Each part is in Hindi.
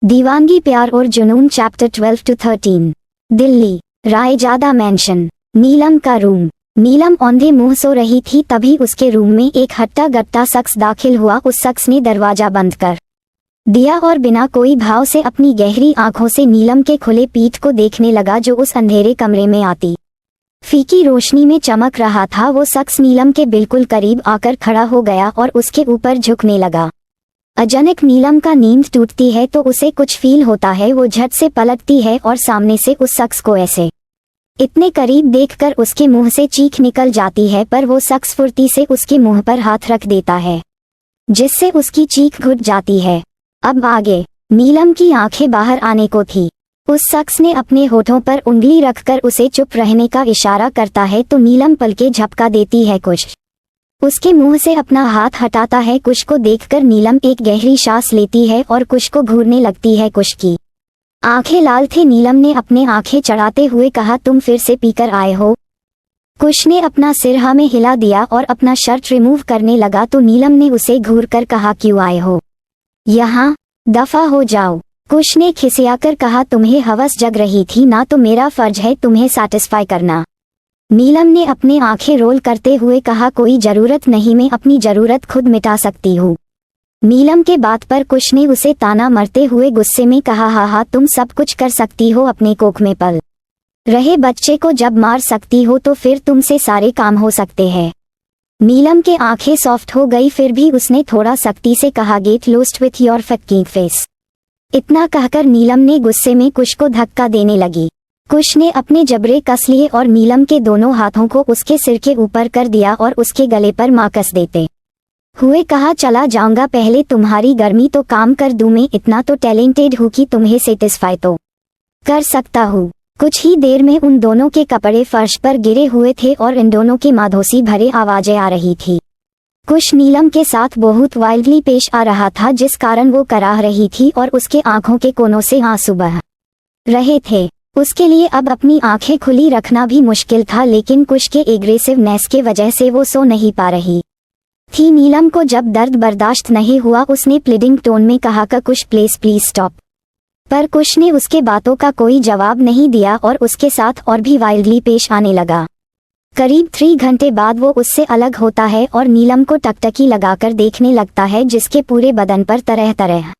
दीवानगी प्यार और जुनून चैप्टर 12-13। दिल्ली, रायजादा मैंशन। नीलम का रूम। नीलम औंधे मुंह सो रही थी, तभी उसके रूम में एक हट्टा गट्टा शख्स दाखिल हुआ। उस शख्स ने दरवाजा बंद कर दिया और बिना कोई भाव से अपनी गहरी आंखों से नीलम के खुले पीठ को देखने लगा, जो उस अंधेरे कमरे में आती फीकी रोशनी में चमक रहा था। वो शख्स नीलम के बिल्कुल करीब आकर खड़ा हो गया और उसके ऊपर झुकने लगा। अचानक नीलम का नींद टूटती है तो उसे कुछ फील होता है। वो झट से पलटती है और सामने से उस शख्स को ऐसे इतने करीब देखकर उसके मुंह से चीख निकल जाती है, पर वो शख्स फुर्ती से उसके मुंह पर हाथ रख देता है, जिससे उसकी चीख घुट जाती है। अब आगे नीलम की आंखें बाहर आने को थी। उस शख्स ने अपने होठों पर उंगली रखकर उसे चुप रहने का इशारा करता है तो नीलम पलके झपका देती है। कुछ उसके मुंह से अपना हाथ हटाता है। कुश को देखकर नीलम एक गहरी सांस लेती है और कुश को घूरने लगती है। कुश की आंखें लाल थे। नीलम ने अपने आंखें चढ़ाते हुए कहा, तुम फिर से पीकर आए हो? कुश ने अपना सिर हाँ में हिला दिया और अपना शर्ट रिमूव करने लगा तो नीलम ने उसे घूर कर कहा, क्यों आए हो यहाँ? दफा हो जाओ। कुश ने खिसियाकर कहा, तुम्हें हवस जग रही थी ना, तो मेरा फर्ज है तुम्हें सैटिस्फाई करना। नीलम ने अपनी आंखें रोल करते हुए कहा, कोई जरूरत नहीं, मैं अपनी जरूरत खुद मिटा सकती हूँ। नीलम के बात पर कुश ने उसे ताना मारते हुए गुस्से में कहा, हाँ तुम सब कुछ कर सकती हो, अपने कोख में पल रहे बच्चे को जब मार सकती हो तो फिर तुमसे सारे काम हो सकते हैं। नीलम के आंखें सॉफ्ट हो गई, फिर भी उसने थोड़ा सख्ती से कहा, get lost with your fucking face. इतना कहकर नीलम ने गुस्से में कुश को धक्का देने लगी। कुश ने अपने जबड़े कस लिए और नीलम के दोनों हाथों को उसके सिर के ऊपर कर दिया और उसके गले पर मां कस देते हुए कहा, चला जाऊंगा, पहले तुम्हारी गर्मी तो काम कर दूं। मैं इतना तो टैलेंटेड हूँ कि तुम्हें सेटिस्फाई तो कर सकता हूँ। कुछ ही देर में उन दोनों के कपड़े फर्श पर गिरे हुए थे और इन दोनों की माधोसी भरे आवाजें आ रही थी। कुश नीलम के साथ बहुत वाइल्डली पेश आ रहा था, जिस कारण वो कराह रही थी और उसके आंखों के कोनों से आंसू बह रहे थे। उसके लिए अब अपनी आंखें खुली रखना भी मुश्किल था, लेकिन कुश के एग्रेसिवनेस के वजह से वो सो नहीं पा रही थी। नीलम को जब दर्द बर्दाश्त नहीं हुआ, उसने प्लीडिंग टोन में कहा, कुश प्लीज स्टॉप। पर कुश ने उसके बातों का कोई जवाब नहीं दिया और उसके साथ और भी वाइल्डली पेश आने लगा। करीब 3 घंटे बाद वो उससे अलग होता है और नीलम को टकटकी लगाकर देखने लगता है, जिसके पूरे बदन पर तरह तरह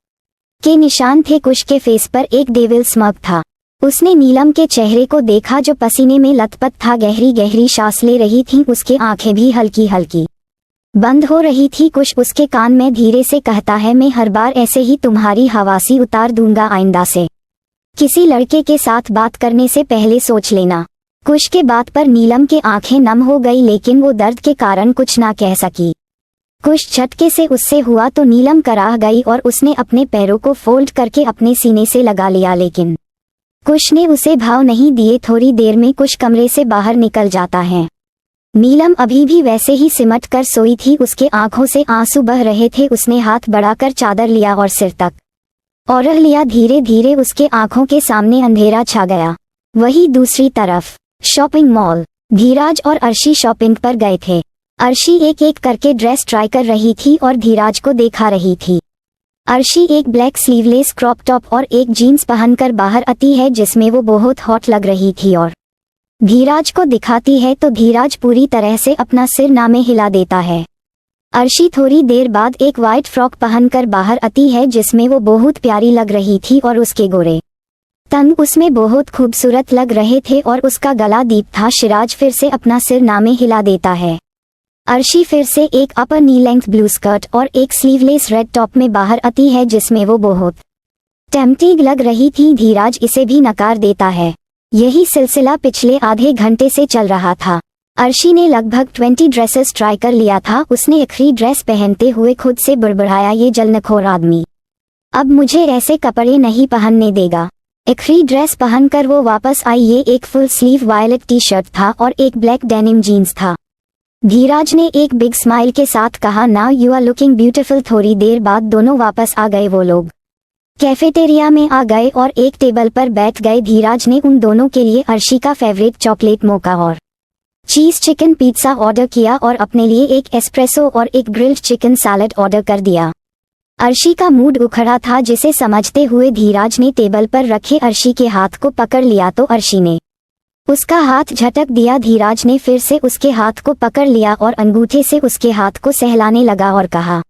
के निशान थे। कुश के फेस पर एक डेविल स्मग था। उसने नीलम के चेहरे को देखा, जो पसीने में लथपथ था, गहरी गहरी सांस ले रही थी, उसकी आंखें भी हल्की हल्की बंद हो रही थी। कुश उसके कान में धीरे से कहता है, मैं हर बार ऐसे ही तुम्हारी हवासी उतार दूंगा, आइंदा से किसी लड़के के साथ बात करने से पहले सोच लेना। कुश के बात पर नीलम के आंखें नम हो गई, लेकिन वो दर्द के कारण कुछ ना कह सकी। कुश झटके से उससे हुआ तो नीलम कराह गई और उसने अपने पैरों को फोल्ड करके अपने सीने से लगा लिया, लेकिन कुश ने उसे भाव नहीं दिए। थोड़ी देर में कुश कमरे से बाहर निकल जाता है। नीलम अभी भी वैसे ही सिमट कर सोई थी, उसके आंखों से आंसू बह रहे थे। उसने हाथ बढ़ाकर चादर लिया और सिर तक ओढ़ लिया। धीरे धीरे उसके आंखों के सामने अंधेरा छा गया। वही दूसरी तरफ शॉपिंग मॉल। धीराज और अर्शी शॉपिंग पर गए थे। अर्शी एक एक करके ड्रेस ट्राई कर रही थी और धीराज को देखा रही थी। अर्शी एक ब्लैक स्लीवलेस क्रॉप टॉप और एक जीन्स पहनकर बाहर आती है, जिसमें वो बहुत हॉट लग रही थी और धीराज को दिखाती है तो धीराज पूरी तरह से अपना सिर ना में हिला देता है। अर्शी थोड़ी देर बाद एक वाइट फ्रॉक पहनकर बाहर आती है, जिसमें वो बहुत प्यारी लग रही थी और उसके गोरे तन उसमें बहुत खूबसूरत लग रहे थे और उसका गला दीप था। शिराज फिर से अपना सिर ना में हिला देता है। अर्शी फिर से एक अपर नी लेंथ ब्लू स्कर्ट और एक स्लीवलेस रेड टॉप में बाहर आती है, जिसमें वो बहुत टेम्पटिंग लग रही थी। धीराज इसे भी नकार देता है। यही सिलसिला पिछले आधे घंटे से चल रहा था। अर्शी ने लगभग 20 ड्रेसेस ट्राई कर लिया था। उसने आखिरी ड्रेस पहनते हुए खुद से बड़बड़ाया, ये जलनखोर आदमी अब मुझे ऐसे कपड़े नहीं पहनने देगा। आखिरी ड्रेस पहनकर वो वापस आई। ये एक full sleeve violet T shirt था और एक ब्लैक डेनिम जीन्स था। धीराज ने एक बिग स्माइल के साथ कहा, now you are looking beautiful. थोड़ी देर बाद दोनों वापस आ गए। वो लोग कैफेटेरिया में आ गए और एक टेबल पर बैठ गए। धीराज ने उन दोनों के लिए अर्शी का फेवरेट चॉकलेट मोका और चीज चिकन पिज्जा ऑर्डर किया और अपने लिए एक एस्प्रेसो और एक ग्रिल्ड चिकन सैलड ऑर्डर कर दिया। अर्शी का मूड उखड़ा था, जिसे समझते हुए धीराज ने टेबल पर रखे अर्शी के हाथ को पकड़ लिया तो अर्शी ने उसका हाथ झटक दिया। धीराज ने फिर से उसके हाथ को पकड़ लिया और अंगूठे से उसके हाथ को सहलाने लगा और कहा,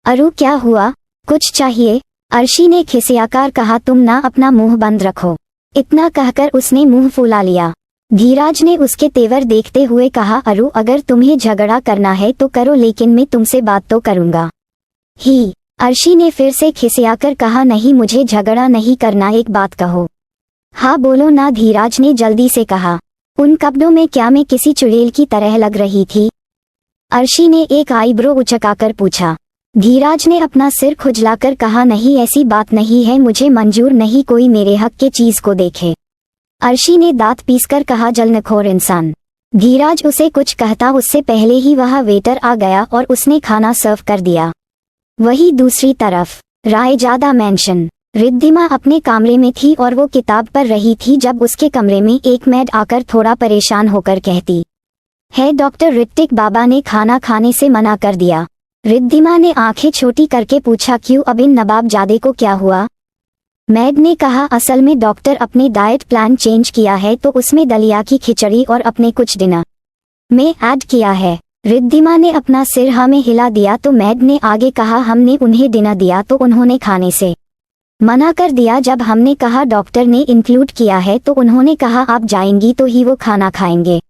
अरु क्या हुआ, कुछ चाहिए? अर्शी ने खिसियाकर कहा, तुम ना अपना मुंह बंद रखो। इतना कहकर उसने मुंह फुला लिया। धीराज ने उसके तेवर देखते हुए कहा, अरु अगर तुम्हें झगड़ा करना है तो करो, लेकिन मैं तुमसे बात तो करूंगा ही। अर्शी ने फिर से खिसियाकर कहा, नहीं मुझे झगड़ा नहीं करना, एक बात कहो। हाँ बोलो ना, धीराज ने जल्दी से कहा। उन कपड़ों में क्या मैं किसी चुड़ैल की तरह लग रही थी? अर्शी ने एक आईब्रो उचकाकर पूछा। धीराज ने अपना सिर खुजलाकर कहा, नहीं ऐसी बात नहीं है, मुझे मंजूर नहीं कोई मेरे हक के चीज को देखे। अर्शी ने दांत पीसकर कहा, जलनखोर इंसान। धीराज उसे कुछ कहता उससे पहले ही वह वेटर आ गया और उसने खाना सर्व कर दिया। वही दूसरी तरफ रायजादा मैंशन। रिद्धिमा अपने कमरे में थी और वो किताब पढ़ रही थी जब उसके कमरे में एक मेड आकर थोड़ा परेशान होकर कहती है, डॉक्टर ऋतिक बाबा ने खाना खाने से मना कर दिया। रिद्धिमा ने आंखें छोटी करके पूछा, क्यों, अब इन नवाबजादे को क्या हुआ? मेड ने कहा, असल में डॉक्टर अपने डाइट प्लान चेंज किया है तो उसमें दलिया की खिचड़ी और अपने कुछ डिनर में ऐड किया है। रिद्धिमा ने अपना सिर हाँ में हिला दिया तो मेड ने आगे कहा, हमने उन्हें डिनर दिया तो उन्होंने खाने से मना कर दिया। जब हमने कहा डॉक्टर ने इंक्लूड किया है तो उन्होंने कहा आप जाएंगी तो ही वो खाना खाएंगे।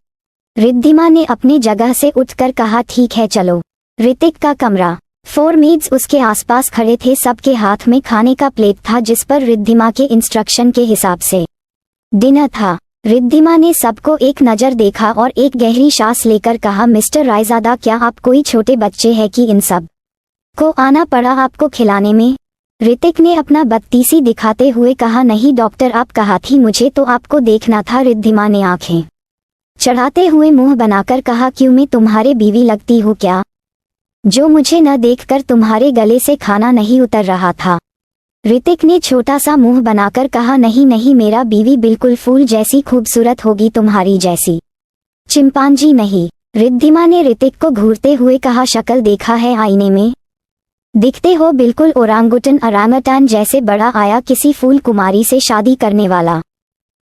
रिद्धिमा ने अपनी जगह से उठकर कहा, ठीक है चलो। ऋतिक का कमरा। 4 मेड्स उसके आसपास खड़े थे, सबके हाथ में खाने का प्लेट था जिस पर रिद्धिमा के इंस्ट्रक्शन के हिसाब से डिनर था। रिद्धिमा ने सबको एक नज़र देखा और एक गहरी सांस लेकर कहा, मिस्टर रायजादा क्या आप कोई छोटे बच्चे हैं कि इन सब को आना पड़ा आपको खिलाने में? ऋतिक ने अपना बत्तीसी दिखाते हुए कहा, नहीं डॉक्टर आप कहा थी मुझे तो आपको देखना था। रिद्धिमा ने आंखें चढ़ाते हुए मुंह बनाकर कहा, क्यों मैं तुम्हारे बीवी लगती हूँ क्या, जो मुझे न देखकर तुम्हारे गले से खाना नहीं उतर रहा था? ऋतिक ने छोटा सा मुंह बनाकर कहा, नहीं नहीं मेरा बीवी बिल्कुल फूल जैसी खूबसूरत होगी, तुम्हारी जैसी चिंपांजी नहीं। रिद्धिमा ने ऋतिक को घूरते हुए कहा, शक्ल देखा है आईने में? दिखते हो बिल्कुल ओरांगुटन अरांगटान जैसे, बड़ा आया किसी फूल कुमारी से शादी करने वाला।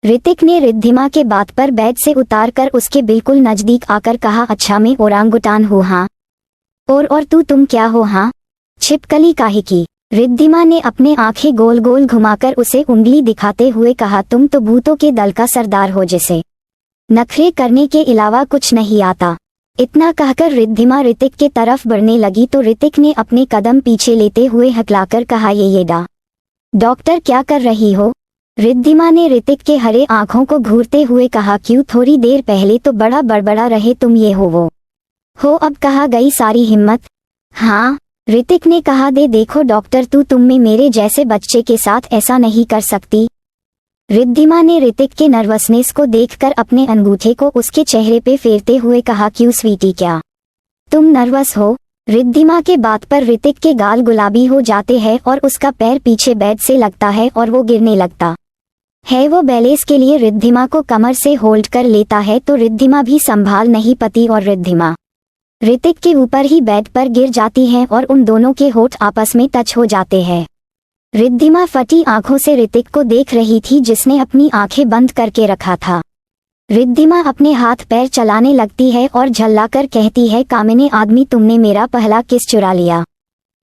ऋतिक ने रिद्धिमा के बात पर बेड से उतारकर उसके बिल्कुल नजदीक आकर कहा, अच्छा मैं ओरांगुटान हूँ हाँ, और तुम क्या हो हाँ, छिपकली काहे की? रिद्धिमा ने अपने आंखें गोल गोल घुमाकर उसे उंगली दिखाते हुए कहा, तुम तो भूतों के दल का सरदार हो जिसे नखरे करने के अलावा कुछ नहीं आता। इतना कहकर रिद्धिमा ऋतिक के तरफ बढ़ने लगी तो ऋतिक ने अपने कदम पीछे लेते हुए हकलाकर कहा, ये डॉक्टर क्या कर रही हो? रिद्धिमा ने ऋतिक के हरे आंखों को घूरते हुए कहा, क्यों, थोड़ी देर पहले तो बड़ा बड़बड़ा रहे तुम, ये हो वो हो, अब कहाँ गई सारी हिम्मत? हाँ, ऋतिक ने कहा, देखो डॉक्टर तुम में मेरे जैसे बच्चे के साथ ऐसा नहीं कर सकती। रिद्धिमा ने ऋतिक के नर्वसनेस को देखकर अपने अंगूठे को उसके चेहरे पे फेरते हुए कहा, क्यों स्वीटी क्या तुम नर्वस हो? रिद्धिमा के बात पर ऋतिक के गाल गुलाबी हो जाते हैं और उसका पैर पीछे बेड से लगता है और वो गिरने लगता है। वो बैलेंस के लिए रिद्धिमा को कमर से होल्ड कर लेता है तो रिद्धिमा भी संभाल नहीं पाती और रिद्धिमा ऋतिक के ऊपर ही बेड पर गिर जाती है और उन दोनों के होठ आपस में टच हो जाते हैं। रिद्धिमा फटी आंखों से ऋतिक को देख रही थी जिसने अपनी आंखें बंद करके रखा था। रिद्धिमा अपने हाथ पैर चलाने लगती है और झल्लाकर कहती है, कामिने आदमी तुमने मेरा पहला किस चुरा लिया।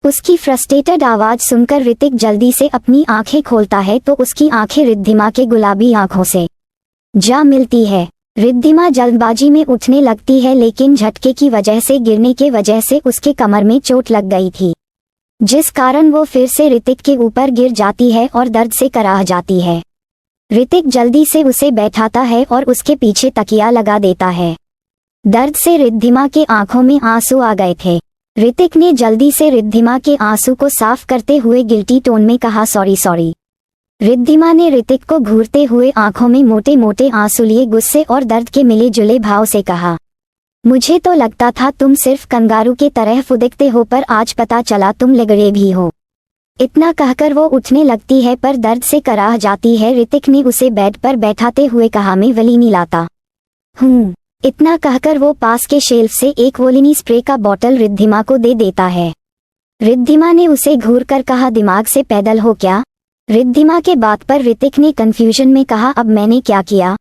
उसकी फ्रस्ट्रेटेड आवाज सुनकर ऋतिक जल्दी से अपनी आंखें खोलता है तो उसकी आंखें रिद्धिमा के गुलाबी आंखों से जा मिलती है। रिद्धिमा जल्दबाजी में उठने लगती है लेकिन झटके की वजह से गिरने के वजह से उसके कमर में चोट लग गई थी, जिस कारण वो फिर से ऋतिक के ऊपर गिर जाती है और दर्द से कराह जाती है। ऋतिक जल्दी से उसे बैठाता है और उसके पीछे तकिया लगा देता है। दर्द से रिद्धिमा के आंखों में आंसू आ गए थे। ऋतिक ने जल्दी से रिद्धिमा के आंसू को साफ करते हुए गिल्टी टोन में कहा, सॉरी। रिद्धिमा ने ऋतिक को घूरते हुए आंखों में मोटे मोटे आंसू लिए गुस्से और दर्द के मिले जुले भाव से कहा, मुझे तो लगता था तुम सिर्फ कंगारू के तरह फुदकते हो पर आज पता चला तुम लंगड़े भी हो। इतना कहकर वो उठने लगती है पर दर्द से कराह जाती है। ऋतिक ने उसे बेड पर बैठाते हुए कहा, मैं वलीनी लाता हूँ। इतना कहकर वो पास के शेल्फ से एक वोलिनी स्प्रे का बॉटल रिद्धिमा को दे देता है। रिद्धिमा ने उसे घूर कर कहा, दिमाग से पैदल हो क्या? रिद्धिमा के बात पर ऋतिक ने कंफ्यूजन में कहा, अब मैंने क्या किया?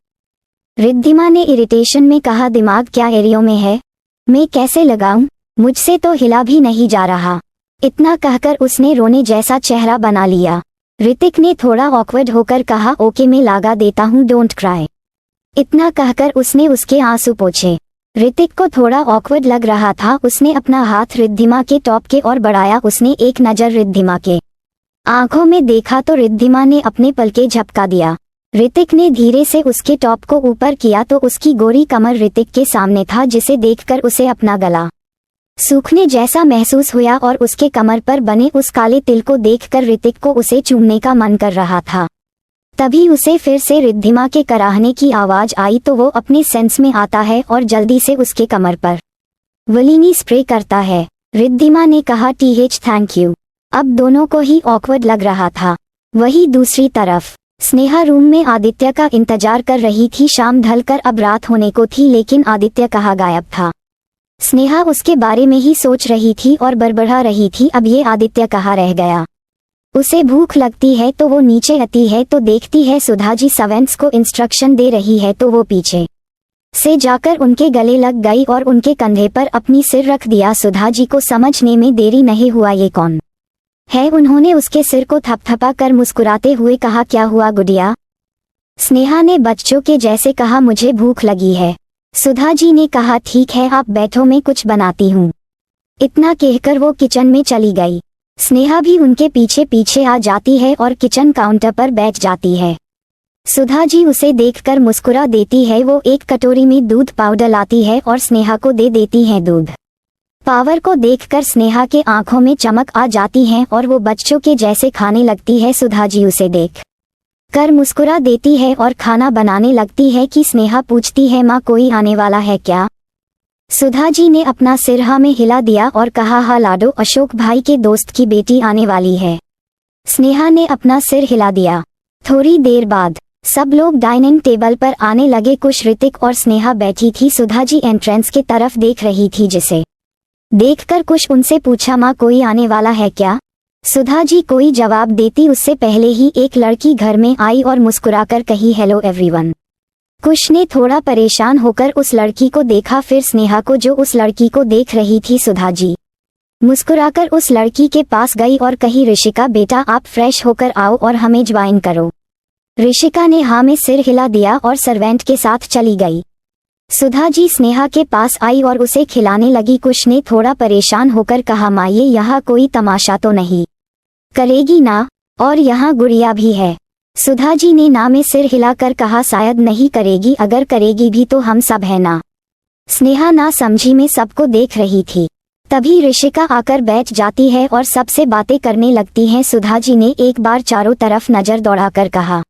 रिद्धिमा ने इरिटेशन में कहा, दिमाग क्या एरियो में है? मैं कैसे लगाऊं? मुझसे तो हिला भी नहीं जा रहा। इतना कहकर उसने रोने जैसा चेहरा बना लिया। ऋतिक ने थोड़ा ऑकवर्ड होकर कहा, ओके मैं लगा देता हूँ, डोंट क्राई। इतना कहकर उसने उसके आंसू पोंछे। ऋतिक को थोड़ा ऑकवर्ड लग रहा था। उसने अपना हाथ रिद्धिमा के टॉप के ओर बढ़ाया। उसने एक नज़र रिद्धिमा के आंखों में देखा तो रिद्धिमा ने अपने पलके झपका दिया। ऋतिक ने धीरे से उसके टॉप को ऊपर किया तो उसकी गोरी कमर ऋतिक के सामने था, जिसे देखकर उसे अपना गला सूखने जैसा महसूस हुआ और उसके कमर पर बने उस काले तिल को देखकर ऋतिक को उसे चूमने का मन कर रहा था। तभी उसे फिर से रिद्धिमा के कराहने की आवाज आई तो वो अपने सेंस में आता है और जल्दी से उसके कमर पर वलीनी स्प्रे करता है। रिद्धिमा ने कहा, टीएच थैंक यू। अब दोनों को ही ऑकवर्ड लग रहा था। वही दूसरी तरफ स्नेहा रूम में आदित्य का इंतजार कर रही थी। शाम ढलकर अब रात होने को थी, लेकिन आदित्य कहाँ गायब था। स्नेहा उसके बारे में ही सोच रही थी और बड़बड़ा रही थी, अब ये आदित्य कहाँ रह गया। उसे भूख लगती है तो वो नीचे आती है तो देखती है सुधा जी सर्वेंट्स को इंस्ट्रक्शन दे रही है तो वो पीछे से जाकर उनके गले लग गई और उनके कंधे पर अपनी सिर रख दिया। सुधा जी को समझने में देरी नहीं हुआ ये कौन है। उन्होंने उसके सिर को थपथपा कर मुस्कुराते हुए कहा, क्या हुआ गुड़िया? स्नेहा ने बच्चों के जैसे कहा, मुझे भूख लगी है। सुधा जी ने कहा, ठीक है आप बैठो, मैं कुछ बनाती हूँ। इतना कहकर वो किचन में चली गई। स्नेहा भी उनके पीछे पीछे आ जाती है और किचन काउंटर पर बैठ जाती है। सुधा जी उसे देखकर मुस्कुरा देती है। वो एक कटोरी में दूध पाउडर लाती है और स्नेहा को दे देती है। दूध पावर को देखकर स्नेहा के आंखों में चमक आ जाती है और वो बच्चों के जैसे खाने लगती है। सुधा जी उसे देख कर मुस्कुरा देती है और खाना बनाने लगती है कि स्नेहा पूछती है, माँ कोई आने वाला है क्या? सुधा जी ने अपना सिर हाँ में हिला दिया और कहा, हाँ लाडो, अशोक भाई के दोस्त की बेटी आने वाली है। स्नेहा ने अपना सिर हिला दिया। थोड़ी देर बाद सब लोग डाइनिंग टेबल पर आने लगे। कुछ ऋतिक और स्नेहा बैठी थी। सुधा जी एंट्रेंस की तरफ देख रही थी, जिसे देखकर कुछ उनसे पूछा, माँ कोई आने वाला है क्या? सुधा जी कोई जवाब देती उससे पहले ही एक लड़की घर में आई और मुस्कुराकर कही, हेलो एवरीवन। कुश ने थोड़ा परेशान होकर उस लड़की को देखा, फिर स्नेहा को जो उस लड़की को देख रही थी। सुधा जी मुस्कुराकर उस लड़की के पास गई और कही, ऋषिका बेटा आप फ्रेश होकर आओ और हमें ज्वाइन करो। ऋषिका ने हाँ में सिर हिला दिया और सर्वेंट के साथ चली गई। सुधा जी स्नेहा के पास आई और उसे खिलाने लगी। कुश ने थोड़ा परेशान होकर कहा, माँ ये यहाँ कोई तमाशा तो नहीं करेगी ना? और यहाँ गुड़िया भी है। सुधा जी ने ना में सिर हिलाकर कहा, शायद नहीं करेगी, अगर करेगी भी तो हम सब है ना। स्नेहा ना समझी में सबको देख रही थी। तभी ऋषिका आकर बैठ जाती है और सबसे बातें करने लगती हैं। सुधा जी ने एक बार चारों तरफ नजर दौड़ाकर कहा,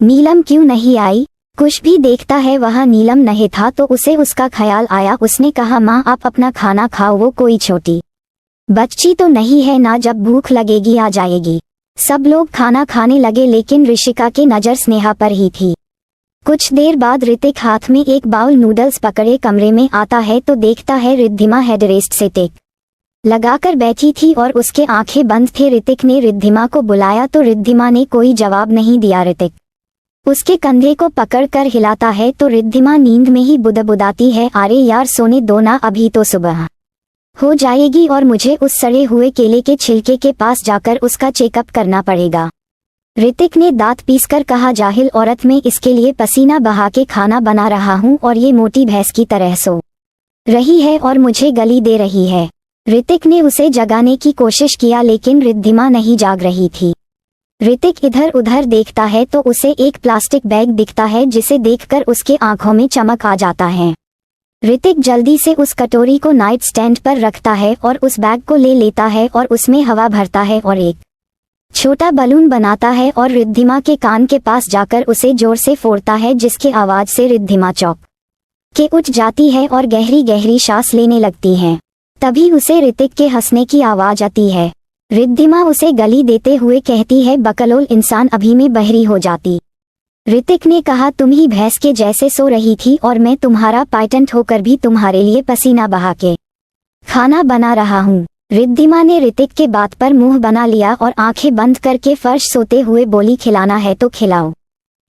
नीलम क्यों नहीं आई? कुछ भी देखता है वहाँ नीलम नहीं था तो उसे उसका ख्याल आया। उसने कहा, माँ आप अपना खाना खाओ, वो कोई छोटी बच्ची तो नहीं है ना, जब भूख लगेगी आ जाएगी। सब लोग खाना खाने लगे, लेकिन ऋषिका की नज़र स्नेहा पर ही थी। कुछ देर बाद ऋतिक हाथ में एक बाउल नूडल्स पकड़े कमरे में आता है तो देखता है रिद्धिमा हेडरेस्ट से टेक लगाकर बैठी थी और उसके आंखें बंद थे। ऋतिक ने रिद्धिमा को बुलाया तो रिद्धिमा ने कोई जवाब नहीं दिया। ऋतिक उसके कंधे को पकड़कर हिलाता है तो रिद्धिमा नींद में ही बुदबुदाती है, अरे यार सोने दो ना, अभी तो सुबह हो जाएगी और मुझे उस सड़े हुए केले के छिलके के पास जाकर उसका चेकअप करना पड़ेगा। ऋतिक ने दांत पीसकर कहा, जाहिल औरत, मैं इसके लिए पसीना बहा के खाना बना रहा हूँ और ये मोटी भैंस की तरह सो रही है और मुझे गली दे रही है। ऋतिक ने उसे जगाने की कोशिश किया लेकिन रिद्धिमा नहीं जाग रही थी। ऋतिक इधर उधर देखता है तो उसे एक प्लास्टिक बैग दिखता है, जिसे देखकर उसके आंखों में चमक आ जाता है। ऋतिक जल्दी से उस कटोरी को नाइट स्टैंड पर रखता है और उस बैग को ले लेता है और उसमें हवा भरता है और एक छोटा बलून बनाता है और रिद्धिमा के कान के पास जाकर उसे जोर से फोड़ता है, जिसकी आवाज से रिद्धिमा चौंक के उठ जाती है और गहरी गहरी सांस लेने लगती है। तभी उसे ऋतिक के हंसने की आवाज आती है। रिद्धिमा उसे गली देते हुए कहती है, बकलोल इंसान, अभी में बहरी हो जाती। ऋतिक ने कहा, तुम ही भैंस के जैसे सो रही थी और मैं तुम्हारा पायटेंट होकर भी तुम्हारे लिए पसीना बहा के खाना बना रहा हूँ। रिद्धिमा ने ऋतिक के बात पर मुंह बना लिया और आंखें बंद करके फर्श सोते हुए बोली, खिलाना है तो खिलाओ,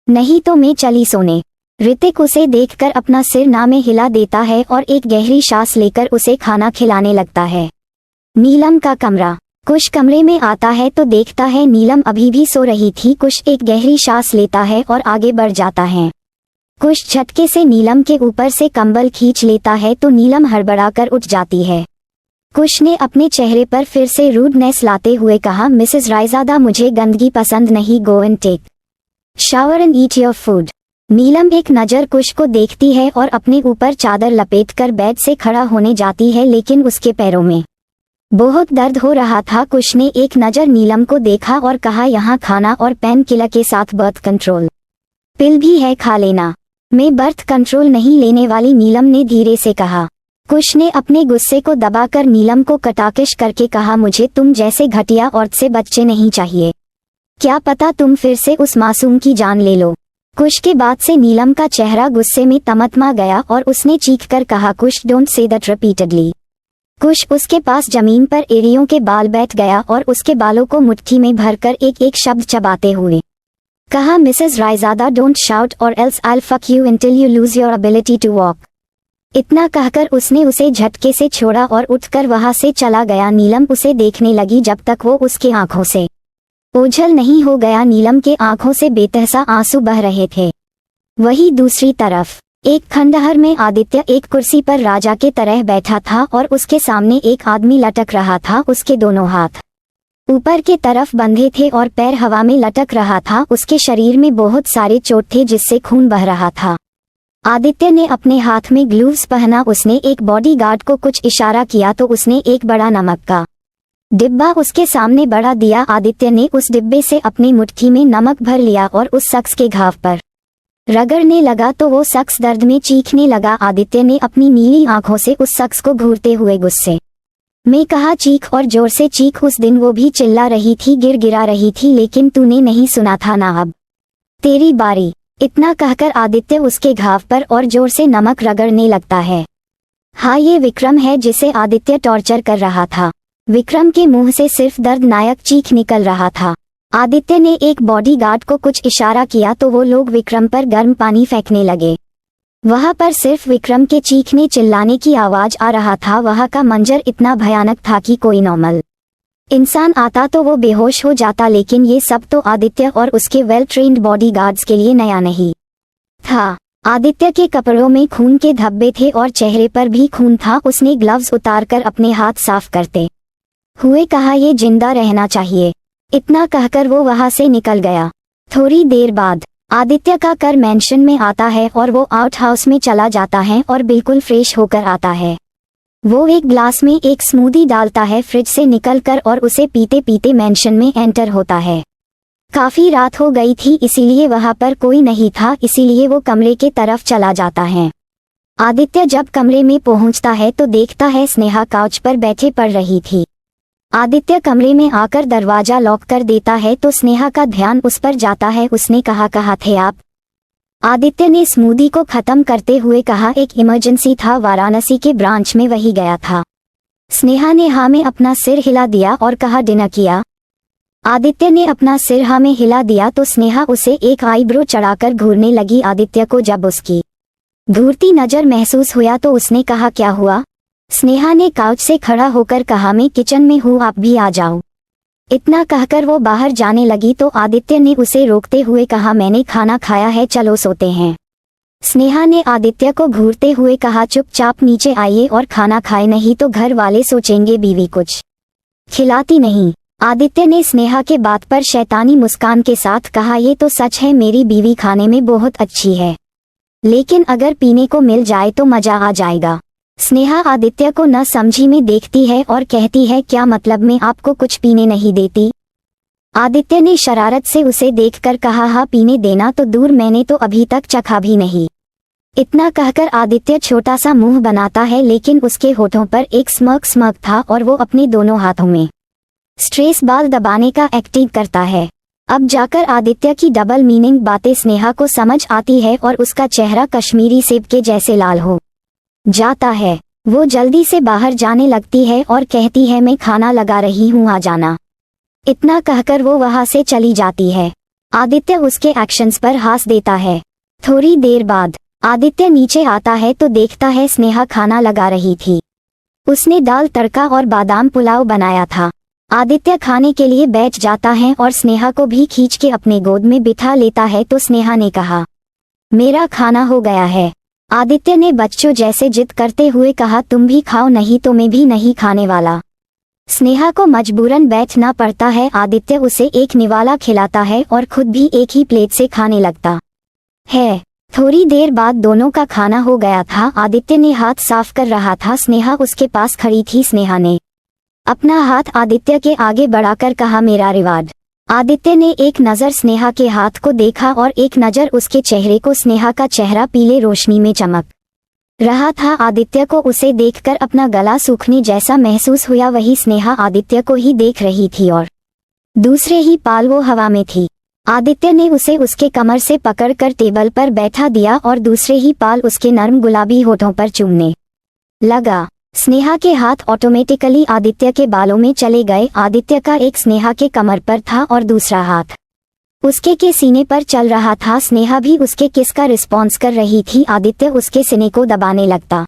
नहीं तो मैं चली सोने। ऋतिक उसे देखकर अपना सिर ना में हिला देता है और एक गहरी सांस लेकर उसे खाना खिलाने लगता है। नीलम का कमरा। कुश कमरे में आता है तो देखता है नीलम अभी भी सो रही थी। कुश एक गहरी सांस लेता है और आगे बढ़ जाता है। कुश झटके से नीलम के ऊपर से कंबल खींच लेता है तो नीलम हड़बड़ाकर उठ जाती है। कुश ने अपने चेहरे पर फिर से रूडनेस लाते हुए कहा, मिसेस रायजादा मुझे गंदगी पसंद नहीं, go and take shower and eat your food. Neelam एक नज़र कुश को देखती है और अपने ऊपर चादर लपेटकर बेड से खड़ा होने जाती है, लेकिन उसके पैरों में बहुत दर्द हो रहा था। कुश ने एक नज़र नीलम को देखा और कहा, यहाँ खाना और पेन किलर के साथ बर्थ कंट्रोल पिल भी है, खा लेना। मैं बर्थ कंट्रोल नहीं लेने वाली, नीलम ने धीरे से कहा। कुश ने अपने गुस्से को दबाकर नीलम को कटाक्षी करके कहा, मुझे तुम जैसे घटिया औरत से बच्चे नहीं चाहिए, क्या पता तुम फिर से उस मासूम की जान ले लो। कुश के बाद से नीलम का चेहरा गुस्से में तमतमा गया और उसने चीखकर कहा, कुश डोंट से दैट रिपीटेडली। कुश उसके पास जमीन पर एड़ियों के बाल बैठ गया और उसके बालों को मुट्ठी में भरकर एक एक शब्द चबाते हुए कहा, Mrs Raizada don't shout or else I will fuck you until you lose your ability to walk. इतना कहकर उसने उसे झटके से छोड़ा और उठकर वहां से चला गया। नीलम उसे देखने लगी जब तक वो उसके आंखों से ओझल नहीं हो गया। नीलम के आंखों से बेतहसा आंसू बह रहे थे। वहीं दूसरी तरफ एक खंडहर में आदित्य एक कुर्सी पर राजा के तरह बैठा था और उसके सामने एक आदमी लटक रहा था। उसके दोनों हाथ ऊपर के तरफ बंधे थे और पैर हवा में लटक रहा था। उसके शरीर में बहुत सारे चोट थे जिससे खून बह रहा था। आदित्य ने अपने हाथ में ग्लव्स पहना। उसने एक बॉडीगार्ड को कुछ इशारा किया तो उसने एक बड़ा नमक का डिब्बा उसके सामने बढ़ा दिया। आदित्य ने उस डिब्बे से अपनी मुट्ठी में नमक भर लिया और उस शख्स के घाव पर रगड़ने लगा तो वो शख्स दर्द में चीखने लगा। आदित्य ने अपनी नीली आंखों से उस शख्स को घूरते हुए गुस्से में कहा, चीख और जोर से चीख। उस दिन वो भी चिल्ला रही थी, गिरा रही थी, लेकिन तूने नहीं सुना था ना, अब तेरी बारी। इतना कहकर आदित्य उसके घाव पर और जोर से नमक रगड़ने लगता है। हाँ, ये विक्रम है जिसे आदित्य टॉर्चर कर रहा था। विक्रम के मुंह से सिर्फ दर्दनायक चीख निकल रहा था। आदित्य ने एक बॉडीगार्ड को कुछ इशारा किया तो वो लोग विक्रम पर गर्म पानी फेंकने लगे। वहां पर सिर्फ विक्रम के चीखने चिल्लाने की आवाज आ रहा था। वहां का मंजर इतना भयानक था कि कोई नॉर्मल इंसान आता तो वो बेहोश हो जाता, लेकिन ये सब तो आदित्य और उसके वेल ट्रेन्ड बॉडीगार्ड्स के लिए नया नहीं था। आदित्य के कपड़ों में खून के धब्बे थे और चेहरे पर भी खून था। उसने ग्लव्स उतारकर अपने हाथ साफ करते हुए कहा, ये जिंदा रहना चाहिए। इतना कहकर वो वहां से निकल गया। थोड़ी देर बाद आदित्य का कर मैंशन में आता है और वो आउट हाउस में चला जाता है और बिल्कुल फ्रेश होकर आता है। वो एक ग्लास में एक स्मूदी डालता है फ्रिज से निकलकर और उसे पीते पीते मैंशन में एंटर होता है। काफी रात हो गई थी, इसीलिए वहां पर कोई नहीं था, इसीलिए वो कमरे के तरफ चला जाता है। आदित्य जब कमरे में पहुंचता है तो देखता है स्नेहा काउच पर बैठे पड़ रही थी। आदित्य कमरे में आकर दरवाजा लॉक कर देता है तो स्नेहा का ध्यान उस पर जाता है। उसने कहा, कहाँ थे आप? आदित्य ने स्मूदी को खत्म करते हुए कहा, एक इमरजेंसी था, वाराणसी के ब्रांच में वही गया था। स्नेहा ने हाँ में अपना सिर हिला दिया और कहा, डिनर किया? आदित्य ने अपना सिर हाँ में हिला दिया तो स्नेहा उसे एक आईब्रो चढ़ाकर घूरने लगी। आदित्य को जब उसकी घूरती नजर महसूस हुआ तो उसने कहा, क्या हुआ? स्नेहा ने काउच से खड़ा होकर कहा, मैं किचन में हूँ, आप भी आ जाओ। इतना कहकर वो बाहर जाने लगी तो आदित्य ने उसे रोकते हुए कहा, मैंने खाना खाया है, चलो सोते हैं। स्नेहा ने आदित्य को घूरते हुए कहा, चुपचाप नीचे आइए और खाना खाए, नहीं तो घर वाले सोचेंगे बीवी कुछ खिलाती नहीं। आदित्य ने स्नेहा के बात पर शैतानी मुस्कान के साथ कहा, ये तो सच है, मेरी बीवी खाने में बहुत अच्छी है, लेकिन अगर पीने को मिल जाए तो मजा आ जाएगा। स्नेहा आदित्य को न समझी में देखती है और कहती है, क्या मतलब, मैं आपको कुछ पीने नहीं देती? आदित्य ने शरारत से उसे देखकर कहा, हाँ पीने देना तो दूर, मैंने तो अभी तक चखा भी नहीं। इतना कहकर आदित्य छोटा सा मुंह बनाता है, लेकिन उसके होठों पर एक स्मर्क था और वो अपने दोनों हाथों में स्ट्रेस बाल दबाने का एक्टिंग करता है। अब जाकर आदित्य की डबल मीनिंग बातें स्नेहा को समझ आती है और उसका चेहरा कश्मीरी सेब के जैसे लाल हो जाता है। वो जल्दी से बाहर जाने लगती है और कहती है मैं खाना लगा रही हूँ, आ जाना। इतना कहकर वो वहां से चली जाती है। आदित्य उसके एक्शंस पर हंस देता है। थोड़ी देर बाद आदित्य नीचे आता है तो देखता है स्नेहा खाना लगा रही थी। उसने दाल तड़का और बादाम पुलाव बनाया था। आदित्य खाने के लिए बैठ जाता है और स्नेहा को भी खींच के अपने गोद में बिठा लेता है तो स्नेहा ने कहा, मेरा खाना हो गया है। आदित्य ने बच्चों जैसे जिद करते हुए कहा, तुम भी खाओ, नहीं तो मैं भी नहीं खाने वाला। स्नेहा को मजबूरन बैठना पड़ता है। आदित्य उसे एक निवाला खिलाता है और खुद भी एक ही प्लेट से खाने लगता है। थोड़ी देर बाद दोनों का खाना हो गया था। आदित्य ने हाथ साफ कर रहा था। स्नेहा उसके पास खड़ी थी। स्नेहा ने अपना हाथ आदित्य के आगे बढ़ाकर कहा, मेरा रिवार्ड। आदित्य ने एक नज़र स्नेहा के हाथ को देखा और एक नज़र उसके चेहरे को। स्नेहा का चेहरा पीले रोशनी में चमक रहा था। आदित्य को उसे देखकर अपना गला सूखने जैसा महसूस हुआ। वही स्नेहा आदित्य को ही देख रही थी और दूसरे ही पाल वो हवा में थी। आदित्य ने उसे उसके कमर से पकड़कर टेबल पर बैठा दिया और दूसरे ही पाल उसके नर्म गुलाबी होठों पर चूमने लगा। स्नेहा के हाथ ऑटोमेटिकली आदित्य के बालों में चले गए। आदित्य का एक स्नेहा के कमर पर था और दूसरा हाथ उसके के सीने पर चल रहा था। स्नेहा भी उसके किस का रिस्पॉन्स कर रही थी। आदित्य उसके सीने को दबाने लगता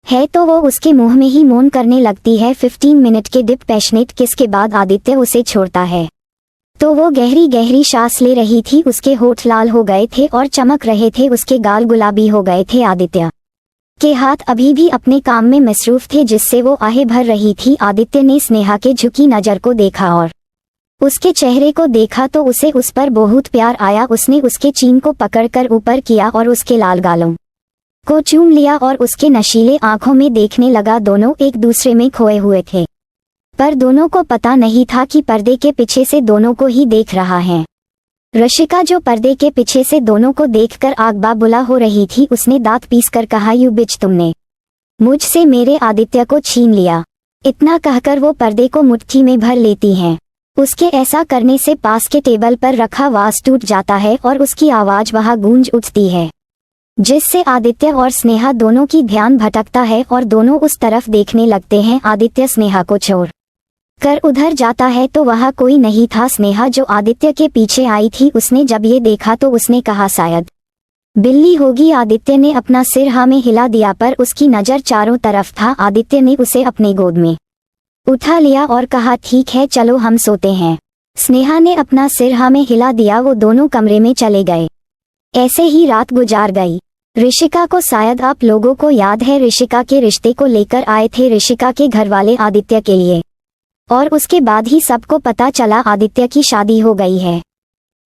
है तो वो उसके मुंह में ही मौन करने लगती है। 15 मिनट के डिप पैशनेट किस के बाद आदित्य उसे छोड़ता है तो वो गहरी गहरी सांस ले रही थी। उसके होठ लाल हो गए थे और चमक रहे थे। उसके गाल गुलाबी हो गए थे। आदित्य के हाथ अभी भी अपने काम में मसरूफ थे जिससे वो आहें भर रही थी। आदित्य ने स्नेहा के झुकी नज़र को देखा और उसके चेहरे को देखा तो उसे उस पर बहुत प्यार आया। उसने उसके चीन को पकड़कर ऊपर किया और उसके लाल गालों को चूम लिया और उसके नशीले आंखों में देखने लगा। दोनों एक दूसरे में खोए हुए थे पर दोनों को पता नहीं था कि पर्दे के पीछे से दोनों को ही देख रहा है। ऋषिका जो पर्दे के पीछे से दोनों को देखकर आग बाबुला हो रही थी, उसने दांत पीसकर कहा, यू बिच, तुमने मुझसे मेरे आदित्य को छीन लिया। इतना कहकर वो पर्दे को मुट्ठी में भर लेती हैं। उसके ऐसा करने से पास के टेबल पर रखा वास टूट जाता है और उसकी आवाज वहां गूंज उठती है जिससे आदित्य और स्नेहा दोनों की ध्यान भटकता है और दोनों उस तरफ देखने लगते हैं। आदित्य स्नेहा को छोड़ कर उधर जाता है तो वहां कोई नहीं था। स्नेहा जो आदित्य के पीछे आई थी, उसने जब ये देखा तो उसने कहा, शायद बिल्ली होगी। आदित्य ने अपना सिर हाँ में हिला दिया पर उसकी नज़र चारों तरफ था। आदित्य ने उसे अपने गोद में उठा लिया और कहा, ठीक है चलो हम सोते हैं। स्नेहा ने अपना सिर हाँ में हिला दिया। वो दोनों कमरे में चले गए। ऐसे ही रात गुजार गई। ऋषिका को शायद आप लोगों को याद है, ऋषिका के रिश्ते को लेकर आए थे ऋषिका के घर वाले आदित्य के लिए और उसके बाद ही सबको पता चला आदित्य की शादी हो गई है।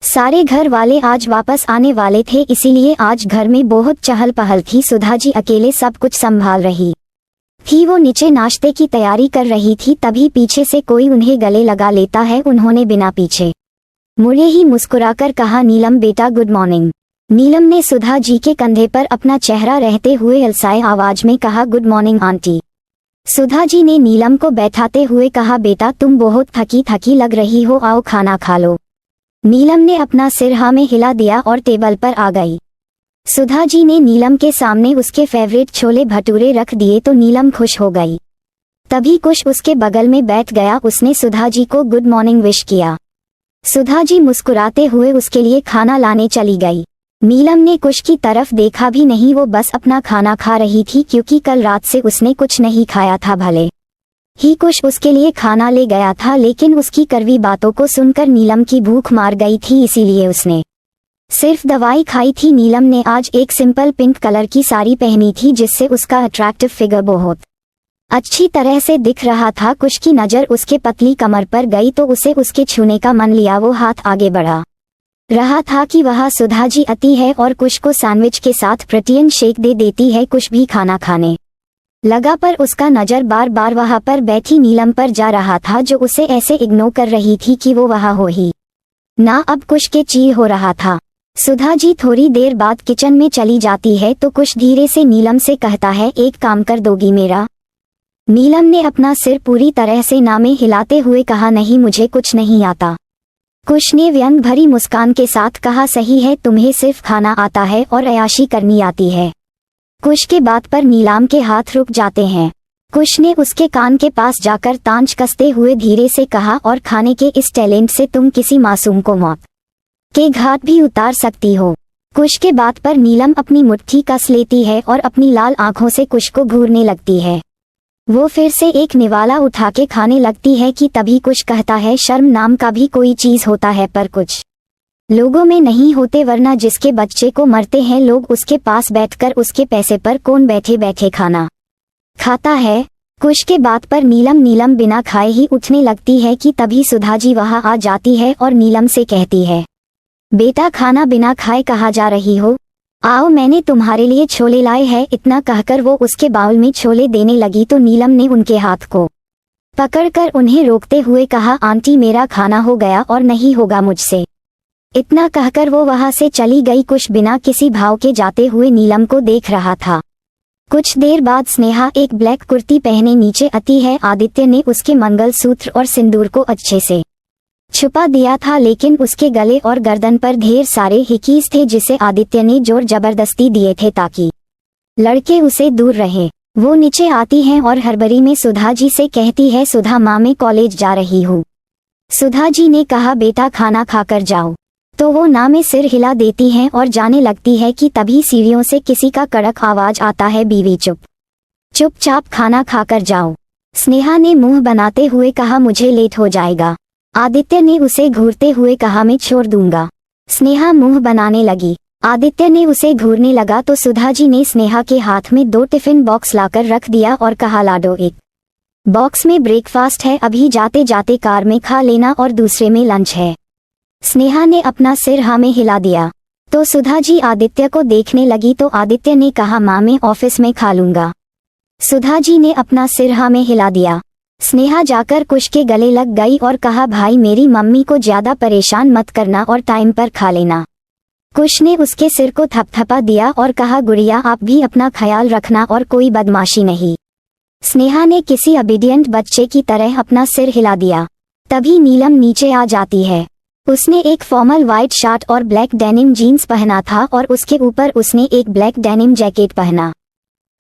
सारे घर वाले आज वापस आने वाले थे, इसीलिए आज घर में बहुत चहल पहल थी। सुधा जी अकेले सब कुछ संभाल रही थी। वो नीचे नाश्ते की तैयारी कर रही थी, तभी पीछे से कोई उन्हें गले लगा लेता है। उन्होंने बिना पीछे मुड़े ही मुस्कुराकर कहा, नीलम बेटा गुड मॉर्निंग। नीलम ने सुधा जी के कंधे पर अपना चेहरा रहते हुए अलसाए आवाज में कहा, good morning aunty. Sudha ji ने नीलम को बैठाते हुए कहा, बेटा तुम बहुत थकी थकी लग रही हो, आओ खाना खा लो। नीलम ने अपना सिर हाँ में हिला दिया और टेबल पर आ गई। सुधा जी ने नीलम के सामने उसके फेवरेट छोले भटूरे रख दिए तो नीलम खुश हो गई। तभी कुश उसके बगल में बैठ गया। उसने सुधा जी को गुड मॉर्निंग विश किया। सुधा जी मुस्कुराते हुए उसके लिए खाना लाने चली गई। नीलम ने कुश की तरफ देखा भी नहीं, वो बस अपना खाना खा रही थी क्योंकि कल रात से उसने कुछ नहीं खाया था। भले ही कुश उसके लिए खाना ले गया था, लेकिन उसकी कड़वी बातों को सुनकर नीलम की भूख मार गई थी, इसीलिए उसने सिर्फ दवाई खाई थी। नीलम ने आज एक सिंपल पिंक कलर की साड़ी पहनी थी जिससे उसका अट्रैक्टिव फिगर बहुत अच्छी तरह से दिख रहा था। कुश की नज़र उसके पतली कमर पर गई तो उसे उसके छूने का मन लिया। वो हाथ आगे बढ़ा रहा था कि वह सुधा जी आती है और कुश को सैंडविच के साथ प्रोटीन शेक दे देती है। कुश भी खाना खाने लगा पर उसका नज़र बार बार वहां पर बैठी नीलम पर जा रहा था जो उसे ऐसे इग्नोर कर रही थी कि वो वहां हो ही ना। अब कुश के चीर हो रहा था। सुधा जी थोड़ी देर बाद किचन में चली जाती है तो कुश धीरे से नीलम से कहता है, एक काम कर दोगी मेरा। नीलम ने अपना सिर पूरी तरह से ना में हिलाते हुए कहा, नहीं मुझे कुछ नहीं आता। कुश ने व्यंग भरी मुस्कान के साथ कहा, सही है तुम्हें सिर्फ खाना आता है और अयाशी करनी आती है। कुश के बात पर नीलम के हाथ रुक जाते हैं। कुश ने उसके कान के पास जाकर तांज कसते हुए धीरे से कहा, और खाने के इस टैलेंट से तुम किसी मासूम को मौत के घाट भी उतार सकती हो। कुश के बात पर नीलम अपनी मुट्ठी कस लेती है और अपनी लाल आंखों से कुश को घूरने लगती है। वो फिर से एक निवाला उठा के खाने लगती है कि तभी कुश कहता है, शर्म नाम का भी कोई चीज होता है पर कुछ लोगों में नहीं होते, वरना जिसके बच्चे को मरते हैं लोग उसके पास बैठकर उसके पैसे पर कौन बैठे बैठे खाना खाता है। कुश के बात पर नीलम बिना खाए ही उठने लगती है कि तभी सुधा जी वहां आ जाती है और नीलम से कहती है, बेटा खाना बिना खाए कहाँ जा रही हो, आओ मैंने तुम्हारे लिए छोले लाए हैं। इतना कहकर वो उसके बाउल में छोले देने लगी तो नीलम ने उनके हाथ को पकड़कर उन्हें रोकते हुए कहा, आंटी मेरा खाना हो गया और नहीं होगा मुझसे। इतना कहकर वो वहां से चली गई। कुश बिना किसी भाव के जाते हुए नीलम को देख रहा था। कुछ देर बाद स्नेहा एक ब्लैक कुर्ती पहने नीचे आती है। आदित्य ने उसके मंगलसूत्र और सिंदूर को अच्छे से छुपा दिया था, लेकिन उसके गले और गर्दन पर ढेर सारे हिकीज थे जिसे आदित्य ने जोर जबरदस्ती दिए थे ताकि लड़के उसे दूर रहे। वो नीचे आती हैं और हड़बड़ी में सुधा जी से कहती है, सुधा माँ मैं कॉलेज जा रही हूँ। सुधा जी ने कहा, बेटा खाना खाकर जाओ। तो वो ना में सिर हिला देती हैं और जाने लगती है कि तभी सीढ़ियों से किसी का कड़क आवाज आता है, बीवी चुपचाप खाना खाकर जाओ। स्नेहा ने मुंह बनाते हुए कहा, मुझे लेट हो जाएगा। आदित्य ने उसे घूरते हुए कहा, मैं छोड़ दूंगा। स्नेहा मुंह बनाने लगी। आदित्य ने उसे घूरने लगा तो सुधा जी ने स्नेहा के हाथ में 2 टिफिन बॉक्स लाकर रख दिया और कहा, लाडो एक बॉक्स में ब्रेकफास्ट है, अभी जाते जाते कार में खा लेना और दूसरे में लंच है। स्नेहा ने अपना सिर हाँ में हिला दिया तो सुधा जी आदित्य को देखने लगी तो आदित्य ने कहा, माँ मैं ऑफिस में खा लूंगा। सुधा जी ने अपना सिर हाँ में हिला दिया। स्नेहा जाकर कुश के गले लग गई और कहा, भाई मेरी मम्मी को ज्यादा परेशान मत करना और टाइम पर खा लेना। कुश ने उसके सिर को थपथपा दिया और कहा, गुड़िया आप भी अपना ख्याल रखना और कोई बदमाशी नहीं। स्नेहा ने किसी ओबीडिएंट बच्चे की तरह अपना सिर हिला दिया। तभी नीलम नीचे आ जाती है। उसने एक फॉर्मल व्हाइट शर्ट और ब्लैक डेनिम जीन्स पहना था और उसके ऊपर उसने एक ब्लैक डेनिम जैकेट पहना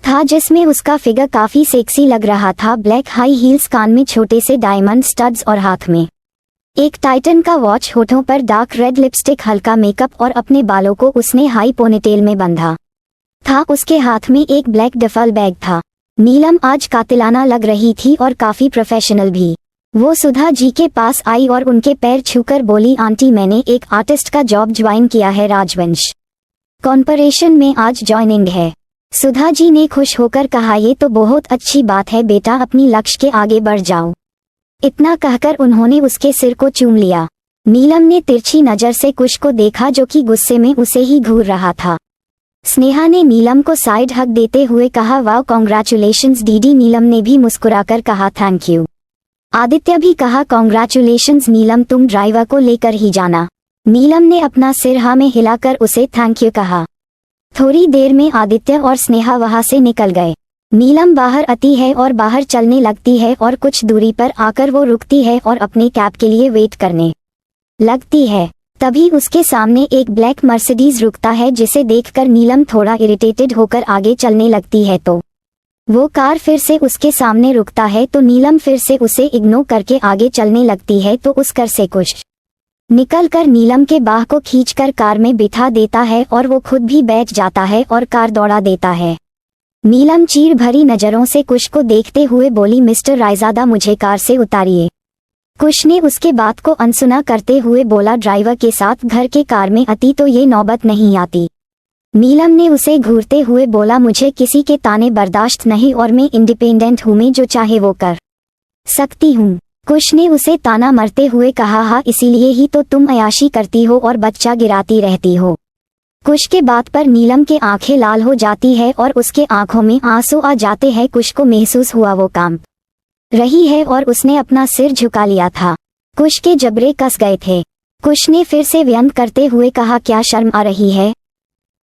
था जिसमें उसका फिगर काफी सेक्सी लग रहा था। ब्लैक हाई हील्स, कान में छोटे से डायमंड स्टड्स और हाथ में एक टाइटन का वॉच, होठों पर डार्क रेड लिपस्टिक, हल्का मेकअप और अपने बालों को उसने हाई पोनीटेल में बंधा था। उसके हाथ में एक ब्लैक डफल बैग था। नीलम आज कातिलाना लग रही थी और काफी प्रोफेशनल भी। वो सुधा जी के पास आई और उनके पैर छूकर बोली, आंटी मैंने एक आर्टिस्ट का जॉब ज्वाइन किया है, राजवंश कॉर्पोरेशन में आज ज्वाइनिंग है। सुधा जी ने खुश होकर कहा, ये तो बहुत अच्छी बात है बेटा, अपनी लक्ष्य के आगे बढ़ जाओ। इतना कहकर उन्होंने उसके सिर को चूम लिया। नीलम ने तिरछी नजर से कुश को देखा जो कि गुस्से में उसे ही घूर रहा था। स्नेहा ने नीलम को साइड हग देते हुए कहा, वाह कॉन्ग्रेचुलेशंस दीदी। नीलम ने भी मुस्कुराकर कहा, थैंक यू। आदित्य भी कहा, कॉन्ग्रेचुलेशंस नीलम, तुम ड्राइवर को लेकर ही जाना। नीलम ने अपना सिर हाँ में हिलाकर उसे थैंक यू कहा। थोड़ी देर में आदित्य और स्नेहा वहां से निकल गए। नीलम बाहर आती है और बाहर चलने लगती है और कुछ दूरी पर आकर वो रुकती है और अपने कैब के लिए वेट करने लगती है। तभी उसके सामने एक ब्लैक मर्सिडीज रुकता है जिसे देखकर नीलम थोड़ा इरिटेटेड होकर आगे चलने लगती है तो वो कार फिर से उसके सामने रुकता है तो नीलम फिर से उसे इग्नोर करके आगे चलने लगती है तो उस कार से कुश निकलकर नीलम के बाह को खींचकर कार में बिठा देता है और वो खुद भी बैठ जाता है और कार दौड़ा देता है। नीलम चीर भरी नजरों से कुश को देखते हुए बोली, मिस्टर रायजादा मुझे कार से उतारिए। कुश ने उसके बात को अनसुना करते हुए बोला, ड्राइवर के साथ घर के कार में आती तो ये नौबत नहीं आती। नीलम ने उसे घूरते हुए बोला, मुझे किसी के ताने बर्दाश्त नहीं और मैं इंडिपेंडेंट हूँ, मैं जो चाहे वो कर सकती हूँ। कुश ने उसे ताना मारते हुए कहा, हाँ इसीलिए ही तो तुम अयाशी करती हो और बच्चा गिराती रहती हो। कुश के बात पर नीलम के आंखें लाल हो जाती है और उसके आंखों में आंसू आ जाते हैं। कुश को महसूस हुआ वो कांप रही है और उसने अपना सिर झुका लिया था। कुश के जबड़े कस गए थे। कुश ने फिर से व्यंग करते हुए कहा, क्या शर्म आ रही है?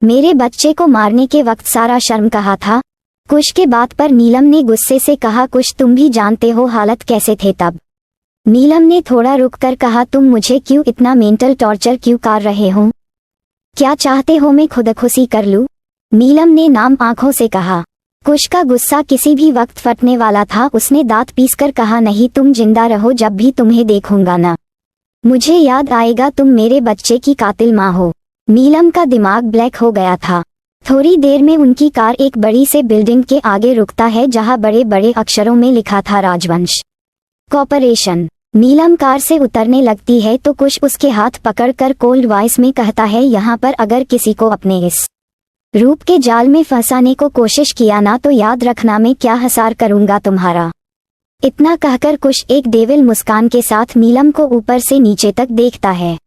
मेरे बच्चे को मारने के वक्त सारा शर्म कहा था। कुश के बात पर नीलम ने गुस्से से कहा, कुश तुम भी जानते हो हालत कैसे थे तब। नीलम ने थोड़ा रुककर कहा, तुम मुझे क्यों इतना मेंटल टॉर्चर क्यों कर रहे हो? क्या चाहते हो मैं खुदकुशी कर लूं? नीलम ने नाम आंखों से कहा। कुश का गुस्सा किसी भी वक्त फटने वाला था। उसने दांत पीसकर कहा, नहीं, तुम जिंदा रहो, जब भी तुम्हें देखूंगा ना मुझे याद आएगा तुम मेरे बच्चे की कातिल माँ हो। नीलम का दिमाग ब्लैक हो गया था। थोड़ी देर में उनकी कार एक बड़ी से बिल्डिंग के आगे रुकता है जहां बड़े बड़े अक्षरों में लिखा था राजवंश कॉर्पोरेशन। नीलम कार से उतरने लगती है तो कुश उसके हाथ पकड़कर कोल्ड वॉइस में कहता है, यहाँ पर अगर किसी को अपने इस रूप के जाल में फंसाने को कोशिश किया ना तो याद रखना मैं क्या हसार करूंगा तुम्हारा। इतना कहकर कुश एक डेविल मुस्कान के साथ नीलम को ऊपर से नीचे तक देखता है।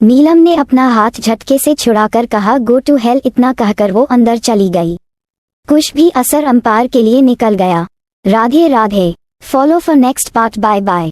नीलम ने अपना हाथ झटके से छुड़ाकर कहा, गो टू हेल। इतना कहकर वो अंदर चली गई। कुश भी असर अंपार के लिए निकल गया। Radhe Radhe. Follow for next part. Bye bye.